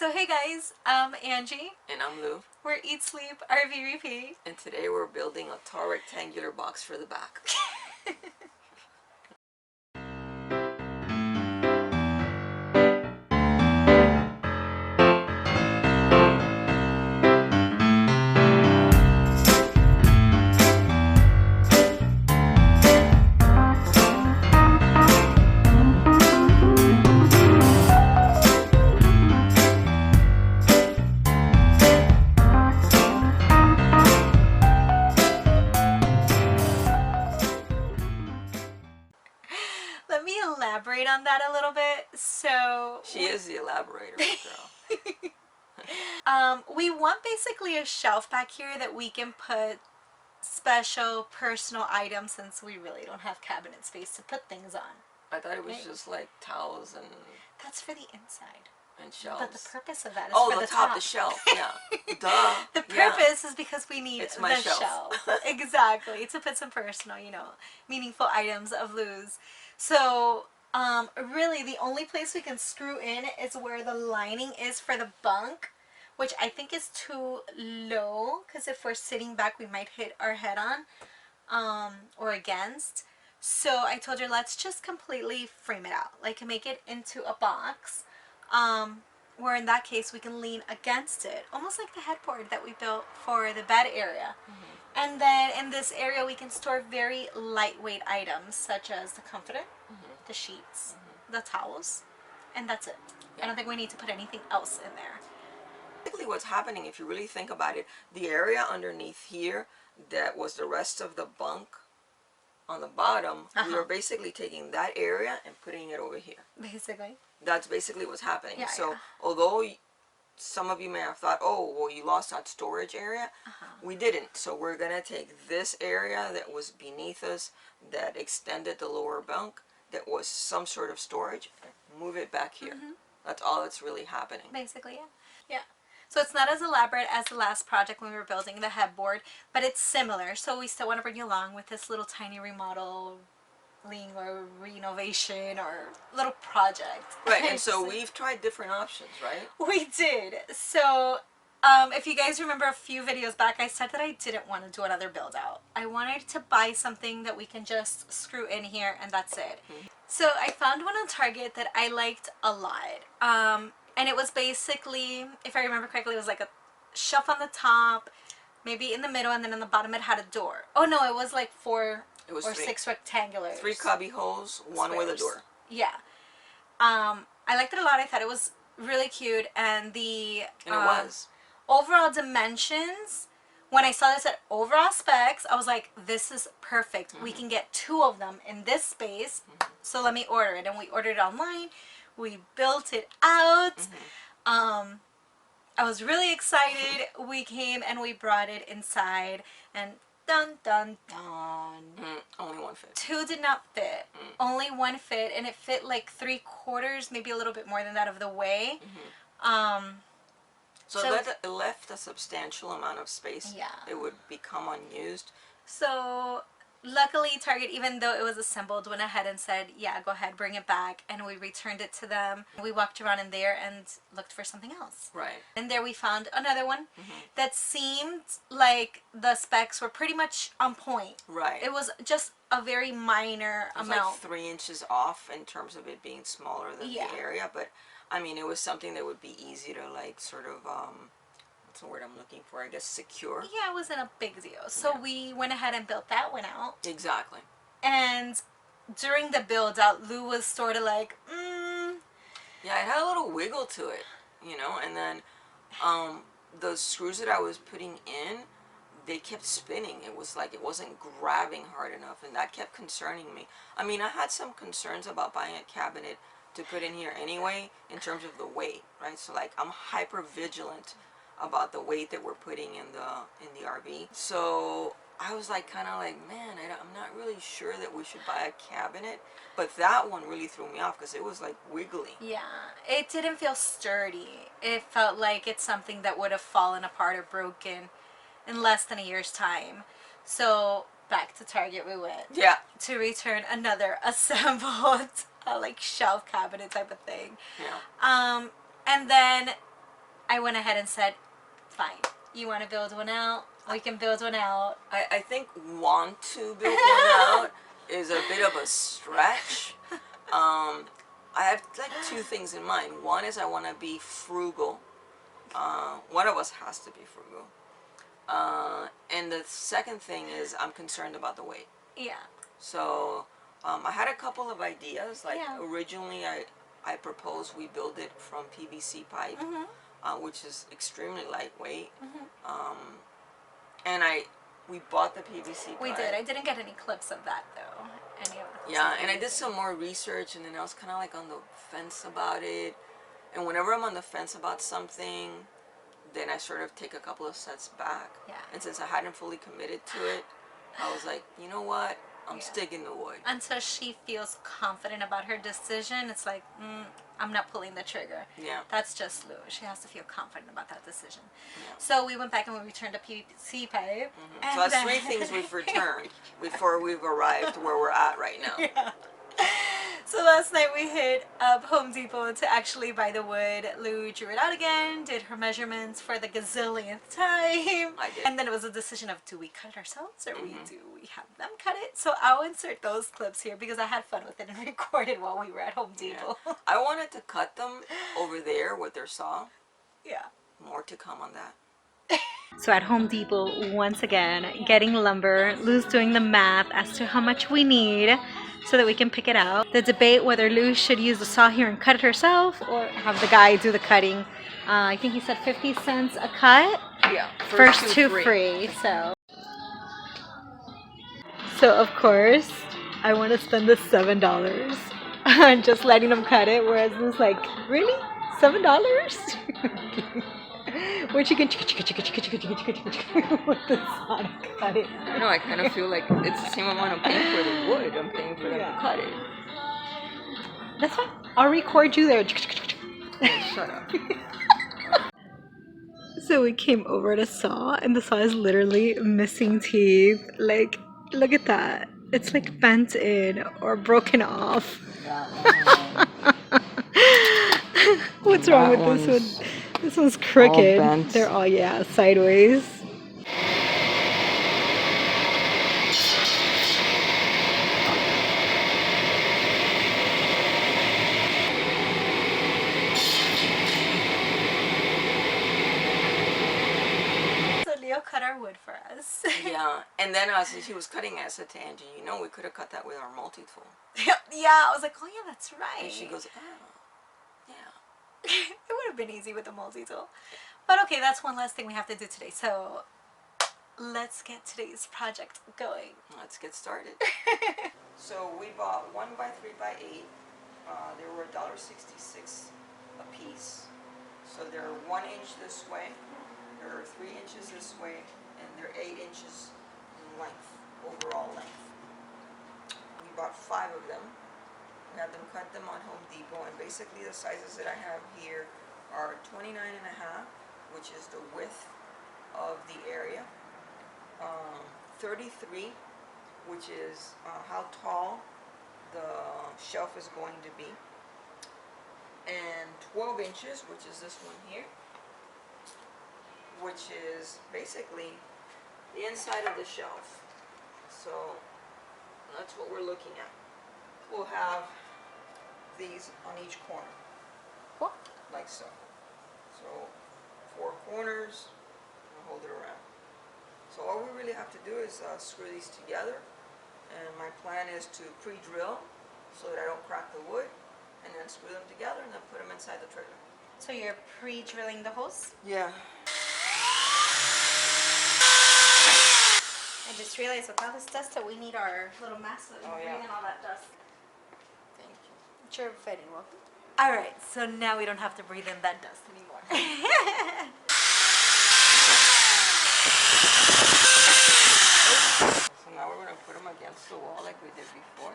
So hey guys, I'm Angie. And I'm Lou. We're Eat Sleep RV Repeat. And today we're building a tall rectangular box for the back. Let me elaborate on that a little bit. So She is the elaborator, girl. we want basically a shelf back here that we can put special personal items, since we really don't have cabinet space to put things on. I thought it was just like towels and That's for the inside. shelves. But the purpose of that is for for the the top. the shelf. Yeah. Duh. The purpose is because we need It's my the shelf. Exactly. To put some personal, meaningful items of Lou's. So, really the only place we can screw in is where the lining is for the bunk, which I think is too low, because if we're sitting back we might hit our head on or against. So I told her, let's just completely frame it out, like make it into a box, where in that case we can lean against it, almost like the headboard that we built for the bed area. And then in this area we can store very lightweight items such as the comforter, the sheets, the towels, and that's it. I don't think we need to put anything else in there. Basically what's happening, if you really think about it, the area underneath here that was the rest of the bunk on the bottom, we were basically taking that area and putting it over here. Basically. That's basically what's happening. Yeah, so yeah. Although some of you may have thought, oh, well, you lost that storage area, we didn't. So we're going to take this area that was beneath us, that extended the lower bunk, that was some sort of storage, and move it back here. That's all that's really happening. Basically, yeah. Yeah. So it's not as elaborate as the last project when we were building the headboard, but it's similar. So we still want to bring you along with this little tiny remodeling or renovation or little project. Right, and so we've tried different options, right? We did. So if you guys remember a few videos back, I said that I didn't want to do another build out. I wanted to buy something that we can just screw in here and that's it. So I found one on Target that I liked a lot. And it was basically, if I remember correctly, it was like a shelf on the top, maybe in the middle, and then on the bottom it had a door. Oh no, it was like 4 or 6 rectangulars. 3 cubby holes, one with a door. Yeah. I liked it a lot. I thought it was really cute, and the overall dimensions, when I saw this at overall specs, I was like, this is perfect. We can get 2 of them in this space, so let me order it. And we ordered it online. We built it out. I was really excited. We came and we brought it inside, and dun dun dun. Only one fit. 2 did not fit. Only 1 fit, and it fit like 3/4, maybe a little bit more than that of the way. So it left a substantial amount of space. Yeah. It would become unused. So luckily Target, even though it was assembled, went ahead and said, yeah, go ahead, bring it back, and we returned it to them. We walked around in there and looked for something else. Right. And there we found another one that seemed like the specs were pretty much on point. Right. It was just a very minor amount. Like 3 inches off in terms of it being smaller than the area, but I mean, it was something that would be easy to like sort of what's the word I'm looking for? I guess secure. Yeah, it wasn't a big deal. So we went ahead and built that one out. Exactly. And during the build out, Lou was sort of like, Yeah, it had a little wiggle to it, and then the screws that I was putting in, they kept spinning. It was like it wasn't grabbing hard enough, and that kept concerning me. I mean, I had some concerns about buying a cabinet to put in here anyway, in terms of the weight, right? So like I'm hyper vigilant about the weight that we're putting in the RV. So I was like kind of like, man, I'm not really sure that we should buy a cabinet. But that one really threw me off because it was like wiggly. Yeah, it didn't feel sturdy. It felt like it's something that would have fallen apart or broken in less than a year's time. So back to Target we went. Yeah. To return another assembled like shelf cabinet type of thing. Yeah. And then I went ahead and said, fine, you want to build one out? We can build one out. I think want to build one out is a bit of a stretch. I have like two things in mind. One is I want to be frugal. One of us has to be frugal. And the second thing is I'm concerned about the weight. Yeah. So I had a couple of ideas. Like Yeah. originally I proposed we build it from PVC pipe, which is extremely lightweight. And we bought the PVC pipe. We did. I didn't get any clips of that though. Yeah, and I did some more research, and then I was kind of like on the fence about it. And whenever I'm on the fence about something, then I sort of take a couple of steps back. Yeah. And since I hadn't fully committed to it, I was like, you know what? I'm sticking to wood. Until she feels confident about her decision, it's like, I'm not pulling the trigger. Yeah. That's just Lou. She has to feel confident about that decision. Yeah. So we went back and we returned a PVC pipe. So that's three things we've returned before we've arrived where we're at right now. Yeah. So last night we hit up Home Depot to actually buy the wood. Lou drew it out again, did her measurements for the gazillionth time. I did. And then it was a decision of, do we cut it ourselves or do we have them cut it? So I'll insert those clips here because I had fun with it and recorded while we were at Home Depot. Yeah. I wanted to cut them over there with their saw. Yeah. More to come on that. So at Home Depot, once again, getting lumber. Lou's doing the math as to how much we need so that we can pick it out. The debate whether Lou should use the saw here and cut it herself or have the guy do the cutting. I think he said 50 cents a cut. Yeah. First two free. So of course, I want to spend the $7 on just letting him cut it, whereas Lou's like, really? $7? Which you can with the saw to cut it. I know, I kind of feel like it's the same amount I'm paying for the wood. I'm paying for them to cut it. That's fine. I'll record you there. Shut up. So we came over to saw, and the saw is literally missing teeth. Like, look at that. It's like bent in or broken off. What's wrong with this one? This one's crooked. All They're all, sideways. So Leo cut our wood for us. Yeah, and then as he was cutting, I said to Angie, you know, we could have cut that with our multi-tool. Yeah, I was like, oh yeah, that's right. And she goes, oh, yeah. It would have been easy with the multi-tool. But okay, that's one last thing we have to do today. So let's get today's project going. Let's get started. So we bought 1x3x8. They were $1.66 a piece. So they're 1 inch this way, they're 3 inches this way, and they're 8 inches in length, overall length. We bought 5 of them. We had them cut them on Home Depot, and basically the sizes that I have here are 29 and a half, which is the width of the area, 33, which is how tall the shelf is going to be, and 12 inches, which is this one here, which is basically the inside of the shelf. So that's what we're looking at. We'll have these on each corner, Cool. like so. So 4 corners, and hold it around. So all we really have to do is screw these together, and my plan is to pre-drill so that I don't crack the wood, and then screw them together and then put them inside the trailer. So you're pre-drilling the holes? Yeah. I just realized with all this dust that we need our little mask to bring in all that dust. Thank you. You're very welcome. Alright, so now we don't have to breathe in that dust anymore. So now we're going to put them against the wall like we did before.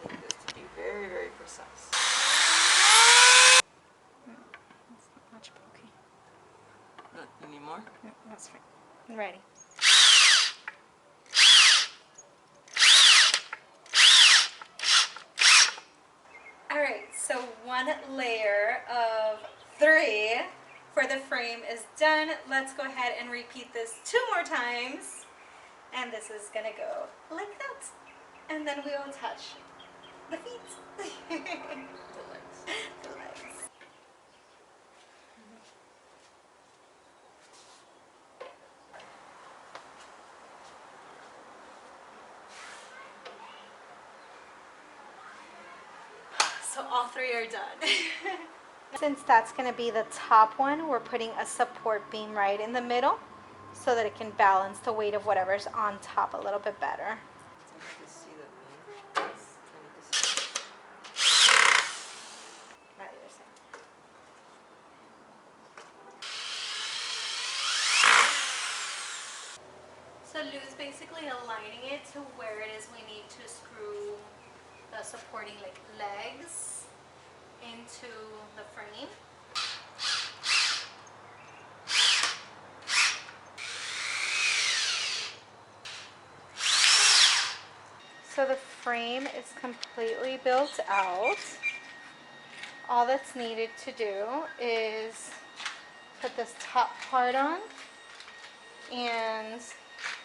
I need this to be very, very precise. That's not much, but okay. Look, you need more? No, that's fine. I'm ready. one layer of 3 for the frame is done. Let's go ahead and repeat this 2 more times. And this is gonna go like that. And then we will attach the feet. The legs. The legs. So all 3 are done. Since that's going to be the top one, we're putting a support beam right in the middle so that it can balance the weight of whatever's on top a little bit better. So Lou's basically aligning it to where it is we need to screw the supporting legs into the frame. So the frame is completely built out. All that's needed to do is put this top part on and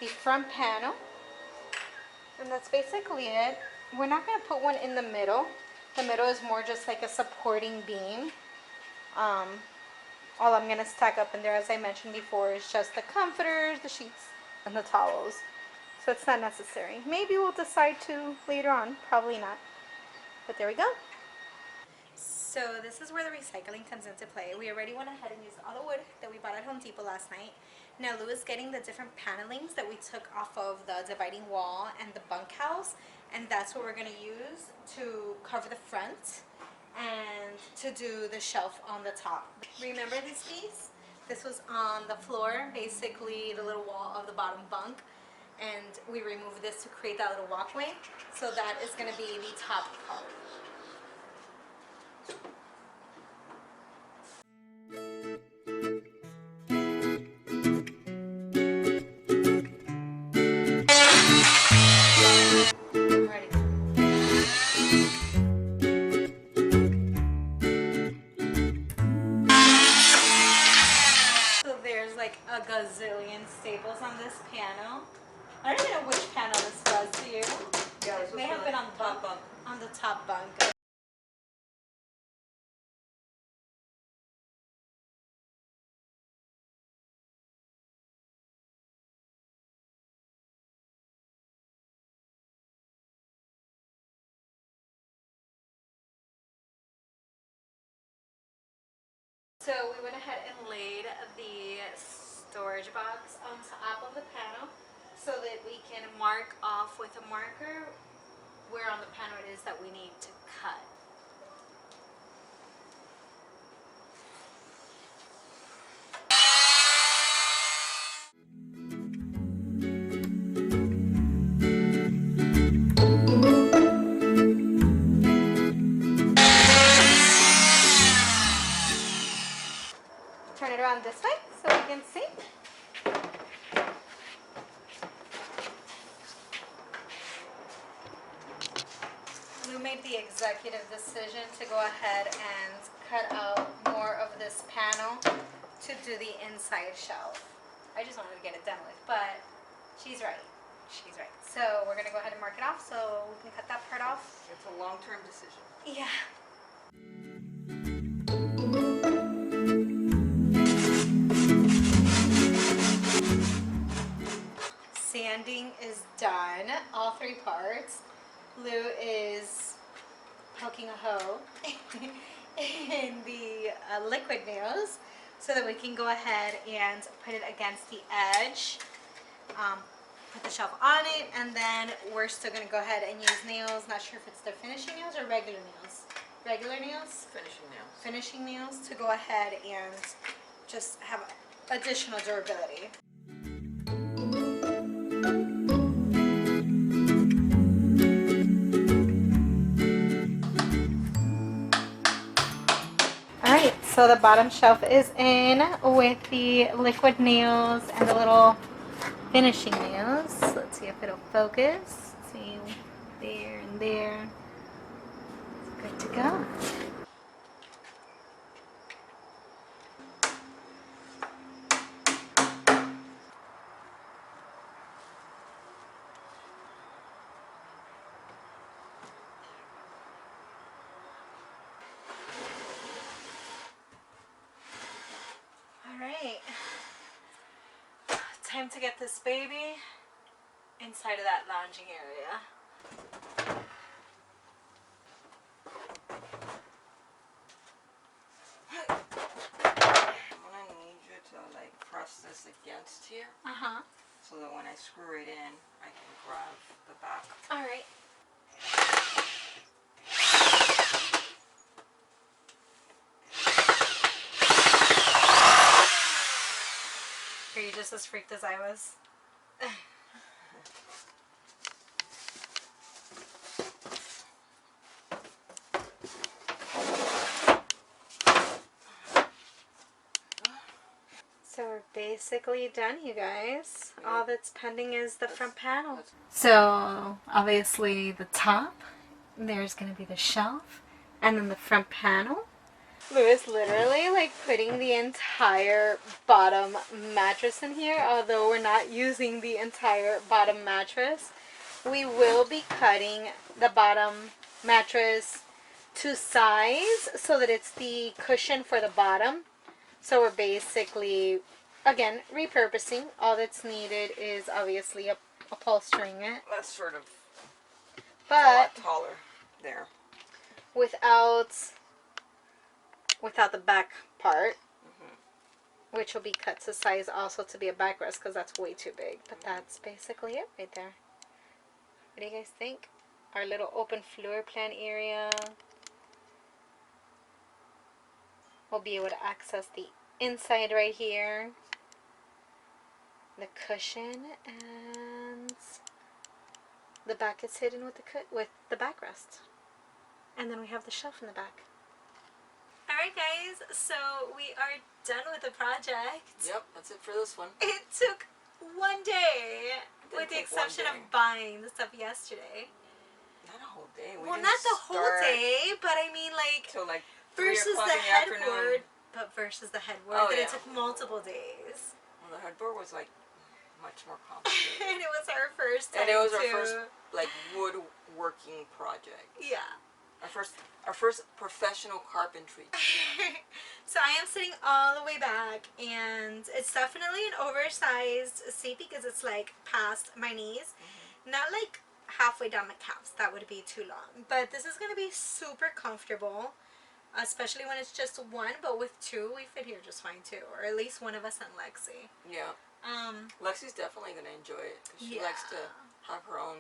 the front panel, and that's basically it. We're not going to put one in the middle. The middle is more just like a supporting beam. All I'm going to stack up in there, as I mentioned before, is just the comforters, the sheets, and the towels. So it's not necessary. Maybe we'll decide to later on. Probably not. But there we go. So this is where the recycling comes into play. We already went ahead and used all the wood that we bought at Home Depot last night. Now Lou is getting the different panelings that we took off of the dividing wall and the bunkhouse, and that's what we're going to use to cover the front and to do the shelf on the top. Remember this piece? This was on the floor, basically the little wall of the bottom bunk, and we removed this to create that little walkway. So that is going to be the top part. A gazillion staples on this panel. I don't even know which panel this was to you. Yeah, this it may have been on the top bunk. On the top bunk. So we went ahead and laid the storage box on top of the panel so that we can mark off with a marker where on the panel it is that we need to cut. Turn it around this way so we can see. Lou made the executive decision to go ahead and cut out more of this panel to do the inside shelf. I just wanted to get it done with, but she's right. She's right. So we're going to go ahead and mark it off so we can cut that part off. It's a long-term decision. Yeah. Sanding is done, all 3 parts. Lou is poking a hole in the liquid nails so that we can go ahead and put it against the edge, put the shelf on it, and then we're still going to go ahead and use nails. Not sure if it's the finishing nails or regular nails. Regular nails? Finishing nails. Finishing nails to go ahead and just have additional durability. Alright, so the bottom shelf is in with the liquid nails and the little finishing nails. Let's see if it'll focus. See, there and there. Good to go. right. Time to get this baby inside of that lounging area. I'm gonna need you to like press this against here. Uh-huh. So that when I screw it in, I can grab the back. All right. Are you just as freaked as I was? So we're basically done, you guys. All that's pending is the front panel. So obviously the top, there's going to be the shelf, and then the front panel. Louis literally like putting the entire bottom mattress in here, although we're not using the entire bottom mattress. We will be cutting the bottom mattress to size so that it's the cushion for the bottom. So we're basically, again, repurposing. All that's needed is obviously upholstering it. That's sort of But a lot taller there. Without the back part, which will be cut to size also to be a backrest because that's way too big. But that's basically it right there. What do you guys think? Our little open floor plan area. We'll be able to access the inside right here. The cushion, and the back is hidden with the backrest. And then we have the shelf in the back. Alright guys, so we are done with the project. Yep, that's it for this one. It took one day, with the exception of buying the stuff yesterday. Not a whole day. Well, not the whole day, but I mean like till like versus the headboard. But versus the headboard, that it took multiple days. Well, the headboard was like much more complicated. And it was our first time. And it was our first like woodworking project. Yeah. Our first professional carpentry. So I am sitting all the way back, and it's definitely an oversized seat because it's like past my knees. Not like halfway down my calves. That would be too long. But this is going to be super comfortable, especially when it's just one. But with two, we fit here just fine too. Or at least one of us and Lexi. Yeah. Lexi's definitely going to enjoy it because she likes to have her own,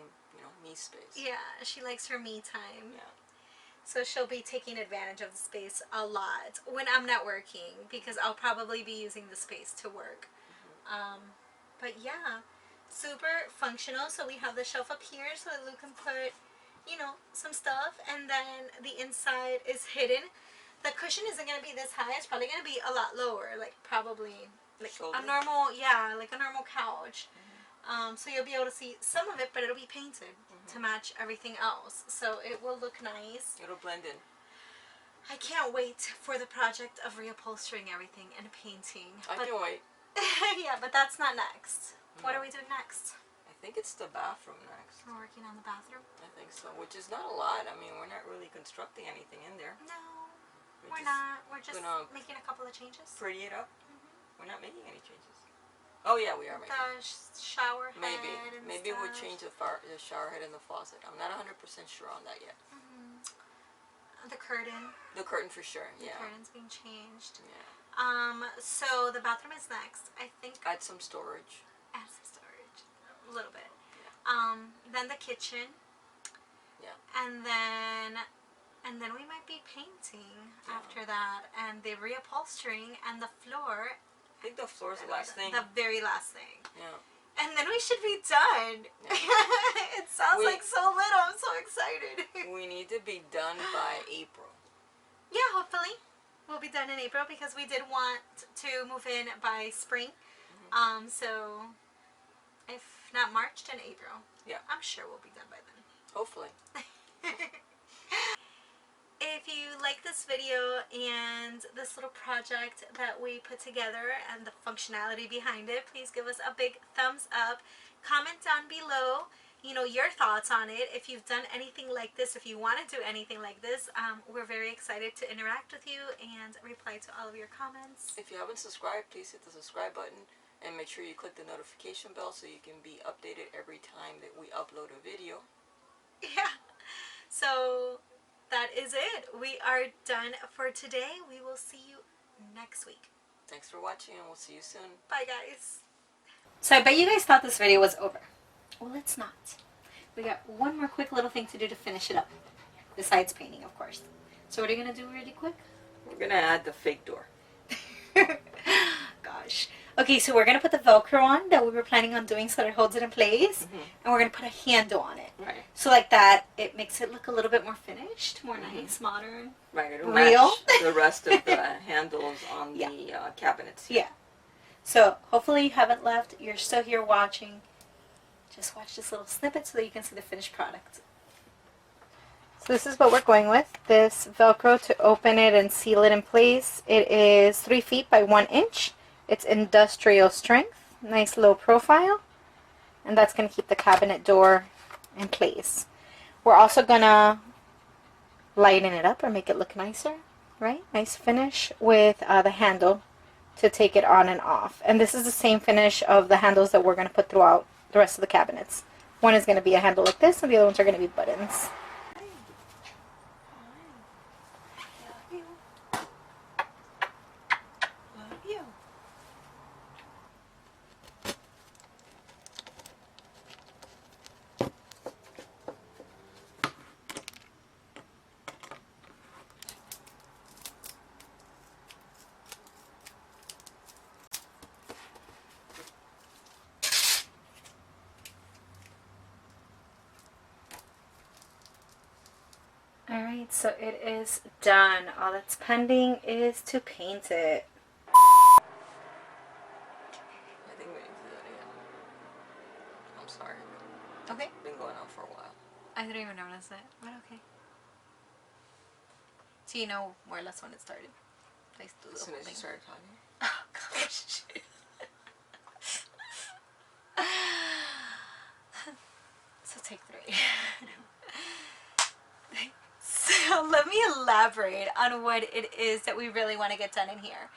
me space. Yeah, she likes her me time. Yeah. So she'll be taking advantage of the space a lot when I'm not working, because I'll probably be using the space to work. But yeah, super functional. So we have the shelf up here so that Luke can put, some stuff, and then the inside is hidden. The cushion isn't going to be this high. It's probably going to be a lot lower, like probably like a normal, like a normal couch. So you'll be able to see some of it, but it'll be painted to match everything else. So it will look nice. It'll blend in. I can't wait for the project of reupholstering everything and painting. I can wait. Yeah, but that's not next. What are we doing next? I think it's the bathroom next. We're working on the bathroom? I think so, which is not a lot. I mean, we're not really constructing anything in there. No, we're not. We're just making a couple of changes. Pretty it up. We're not making any changes. Oh yeah, we are making. The shower head. Maybe we'll change the shower head and the faucet. I'm not 100% sure on that yet. The curtain. The curtain for sure. Yeah. The curtain's being changed. Yeah. So the bathroom is next. I think. Add some storage. Add some storage. A little bit. Yeah. Then the kitchen. Yeah. And then we might be painting after that, and the reupholstering and the floor. I think the floor is the last thing. The very last thing. Yeah. And then we should be done. Yeah. It sounds like so little. I'm so excited. We need to be done by April. Yeah, hopefully. We'll be done in April because we did want to move in by spring. So if not March, then April. Yeah. I'm sure we'll be done by then. Hopefully. If you like this video and this little project that we put together and the functionality behind it, please give us a big thumbs up. Comment down below you know, your thoughts on it. If you've done anything like this, if you want to do anything like this, we're very excited to interact with you and reply to all of your comments. If you haven't subscribed, please hit the subscribe button and make sure you click the notification bell so you can be updated every time that we upload a video. Yeah. So that is it. We are done for today. We will see you next week. Thanks for watching, and we'll see you soon. Bye, guys. So I bet you guys thought this video was over. Well, it's not. We got one more quick little thing to do to finish it up. Besides painting, of course. So what are you going to do really quick? We're going to add the fake door. Gosh. Okay, so we're going to put the Velcro on that we were planning on doing so that it holds it in place. Mm-hmm. And we're going to put a handle on it. Right. So like that, it makes it look a little bit more finished, more nice, modern. Right, it'll real. match the rest of the handles on Yeah. the cabinets. Yeah. So hopefully you haven't left. You're still here watching. Just watch this little snippet so that you can see the finished product. So this is what we're going with. This Velcro to open it and seal it in place. It is 3 feet by 1 inch. It's industrial strength. Nice low profile. And that's going to keep the cabinet door in place. We're also going to lighten it up or make it look nicer. Right? Nice finish with the handle to take it on and off. And this is the same finish of the handles that we're going to put throughout the rest of the cabinets. One is going to be a handle like this, and the other ones are going to be buttons. Alright, so it is done. All that's pending is to paint it. I think we need to do that again. I'm sorry. Okay. It's been going on for a while. I didn't even notice it, but okay. So you know more or less when it started. I used to do the As soon whole as you thing. started talking. Oh gosh. So take 3. So let me elaborate on what it is that we really want to get done in here.